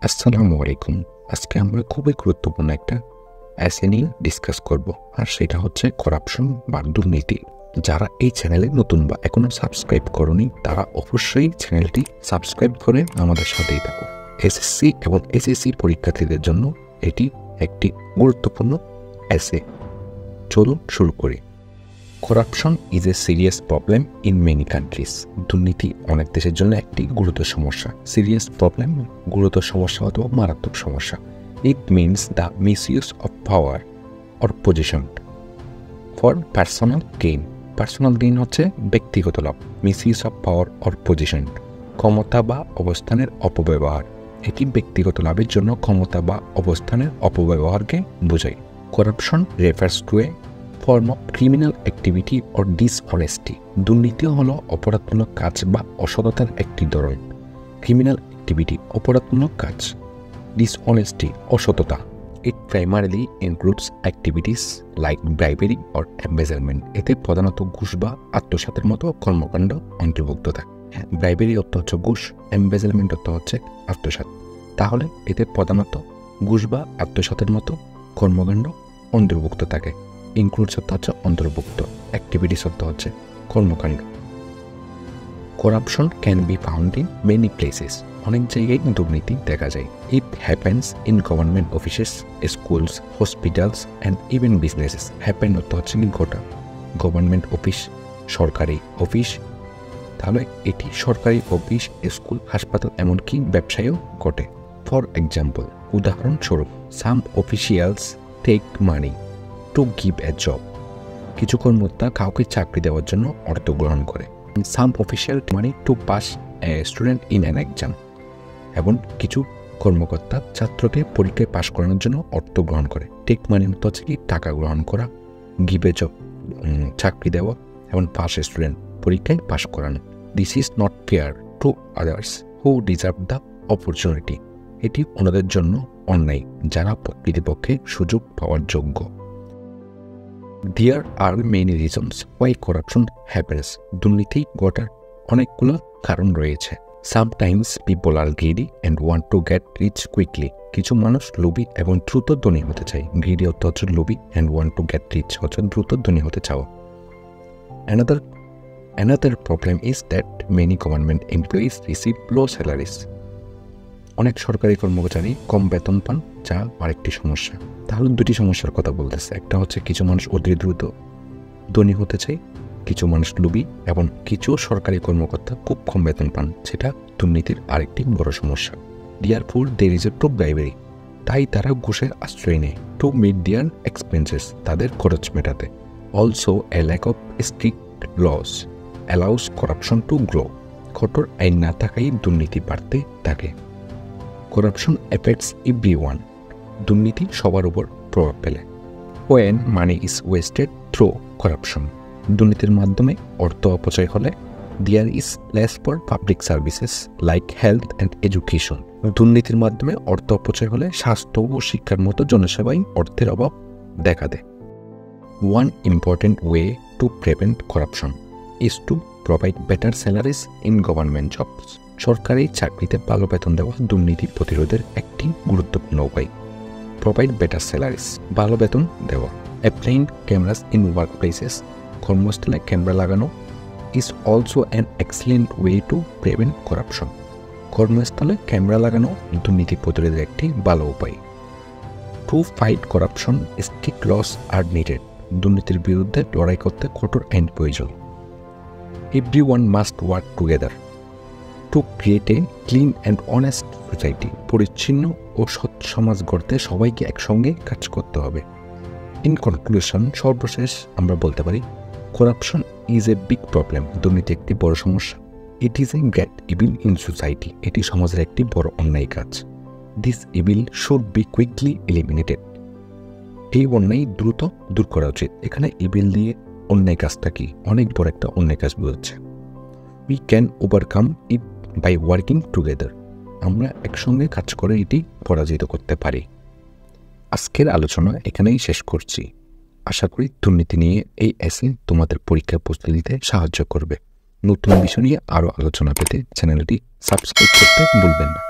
আসসালামু আলাইকুম। আজকে আমরা খুবই গুরুত্বপূর্ণ একটা এসে নিয়ে ডিসকাস করব, আর সেটা হচ্ছে করাপশন বা দুর্নীতি। যারা এই চ্যানেলে নতুন বা এখনো সাবস্ক্রাইব করনি তারা অবশ্যই চ্যানেলটি সাবস্ক্রাইব করে আমাদের সাথেই থাকো। এসএসসি এবং এসএসসি পরীক্ষার্থীদের জন্য এটি একটি গুরুত্বপূর্ণ এসে। চলুন শুরু করি। Corruption is a serious problem in many countries. দুর্নীতি অনেক দেশের জন্য একটি গুরুতর সমস্যা। সিরিয়াস প্রবলেম, গুরুতর সমস্যা অথবা মারাত্মক সমস্যা। It means the misuse of power or position for personal gain. Personal gain হচ্ছে ব্যক্তিগত লাভ। Misuse of power or position, ক্ষমতা বা অবস্থানের অপব্যবহার। এটি ব্যক্তিগত লাভের জন্য ক্ষমতা বা অবস্থানের অপব্যবহারকে বোঝায়। Corruption refers to A form of criminal activity or dishonesty. দুর্নীতি হল অপরাধমূলক কাজ বা অসততার একটি ধরন। ক্রিমিনাল অ্যাক্টিভিটি অপরাধমূলক কাজ, ডিসঅনেস্টি অসততা। It primarily includes activities like bribery or embezzlement. এতে প্রধানত ঘুষ বা আত্মসাতের মতো কর্মকাণ্ড অন্তর্ভুক্ত থাকে। ব্রাইবেরি অর্থ হচ্ছে ঘুষ, এম্বেজলমেন্ট অর্থ হচ্ছে আত্মসাৎ। তাহলে এতে প্রধানত ঘুষ বা আত্মসাতের মতো কর্মকাণ্ড অন্তর্ভুক্ত থাকে। ইনক্লুডস অর্থ হচ্ছে অন্তর্ভুক্ত, অ্যাক্টিভিটিস অর্থ হচ্ছে কর্মকাণ্ড। Corruption can be found in many places. অনেক জায়গায় দুর্নীতি দেখা যায়। It happens in government offices, schools, hospitals and even businesses. Happen অর্থ হচ্ছে ঘটা। গভর্নমেন্ট অফিস, সরকারি অফিস, তাহলে এটি সরকারি অফিস, স্কুল, হাসপাতাল, এমনকি ব্যবসায়ও ঘটে। ফর এক্সাম্পল, উদাহরণস্বরূপ, some officials take money to give a job. কিছু কর্মকর্তা কাউকে চাকরি দেওয়ার জন্য অর্থ গ্রহণ করে। Some official money to pass a student in an exam. এবং কিছু কর্মকর্তা ছাত্রকে পরীক্ষায় পাশ করানোর জন্য অর্থ গ্রহণ করে। টেক মানি অর্থ হচ্ছে কি টাকা গ্রহণ করা, গিভ এ জব চাকরি দেওয়া, এবং পাস স্টুডেন্ট পরীক্ষায় পাশ করানো। This is not fair to others who deserve the opportunity. এটি ওনাদের জন্য অন্যায় যারা প্রকৃতপক্ষে সুযোগ পাওয়ার যোগ্য। There are many reasons why corruption happens. দুর্নীতি ঘটার অনেকগুলো কারণ রয়েছে। Sometimes people are greedy and want to get rich quickly. কিছু মানুষ লোভী এবং দ্রুত ধনী হতে চায়। গ্রিডি অর্থ হচ্ছে লোভী, and want to get rich হচ্ছে দ্রুত ধনী হতে চাও। Another problem is that many government employees receive low salaries. অনেক সরকারি কর্মচারী কম বেতন পান, যা আরেকটি সমস্যা। তাহলে দুটি সমস্যার কথা বলতেছে। একটা হচ্ছে কিছু মানুষ অতি দ্রুত ধনী হতে চায়, কিছু মানুষ লোভী, এবং কিছু সরকারি কর্মকর্তা খুব কম বেতন পান, যেটা দুর্নীতির আরেকটি বড় সমস্যা। Therefore there is a true bribery. তাই তারা ঘুষের আশ্রয় নেয় টু মিট দেয়ার এক্সপেন্সেস, তাদের খরচ মেটাতে। Also a lack of strict laws allows corruption to grow. কঠোর আইন না থাকায় দুর্নীতি বাড়তে থাকে। Corruption affects everyone. দুর্নীতি সবার উপর প্রভাব ফেলে। When money is wasted through corruption. দুর্নীতির মাধ্যমে অর্থ অপচয় হলে there is less for public services like health and education. দুর্নীতির মাধ্যমে অর্থ অপচয় হলে স্বাস্থ্য ও শিক্ষার মতো জনসেবায় অর্থের অভাব দেখা দেয়। One important way to prevent corruption is to provide better salaries in government jobs. সরকারি চাকরিতে ভালো বেতন দেওয়া দুর্নীতি প্রতিরোধের একটি গুরুত্বপূর্ণ উপায়। প্রোভাইড বেটার স্যালারিজ, ভালো বেতন দেওয়া। Applying cameras in work places, কর্মস্থলে ক্যামেরা লাগানো is also an excellent way to prevent corruption. কর্মস্থলে ক্যামেরা লাগানো দুর্নীতি প্রতিরোধের একটি ভালো উপায়। To fight corruption strict laws are needed. দুর্নীতির বিরুদ্ধে লড়াই করতে কঠোর আইন প্রয়োজন। Everyone must work together to create a clean and honest society. পরিচ্ছন্ন ও সৎ সমাজ গড়তে সবাইকে একসঙ্গে কাজ করতে হবে। ইন কনক্লুশন, সর্বশেষ আমরা বলতে পারি corruption is a big problem. দুর্নীতি একটি বড় সমস্যা। It is a great evil in society. এটি সমাজের একটি বড় অন্যায় কাজ। This evil should be quickly eliminated. এই অন্যায় দ্রুত দূর করা উচিত। এখানে ইভিল দিয়ে অন্যায় কাজটা কি? অনেক বড় একটা অন্যায় কাজ বোঝাচ্ছে। We can overcome it by working together. আমরা একসঙ্গে কাজ করে এটি পরাজিত করতে পারি। আজকের আলোচনা এখানেই শেষ করছি। আশা করি দুর্নীতি নিয়ে এই এসে তোমাদের পরীক্ষায় প্রস্তুতি দিতে সাহায্য করবে। নতুন বিষয় নিয়ে আরও আলোচনা পেতে চ্যানেলটি সাবস্ক্রাইব করতে ভুলবেন না।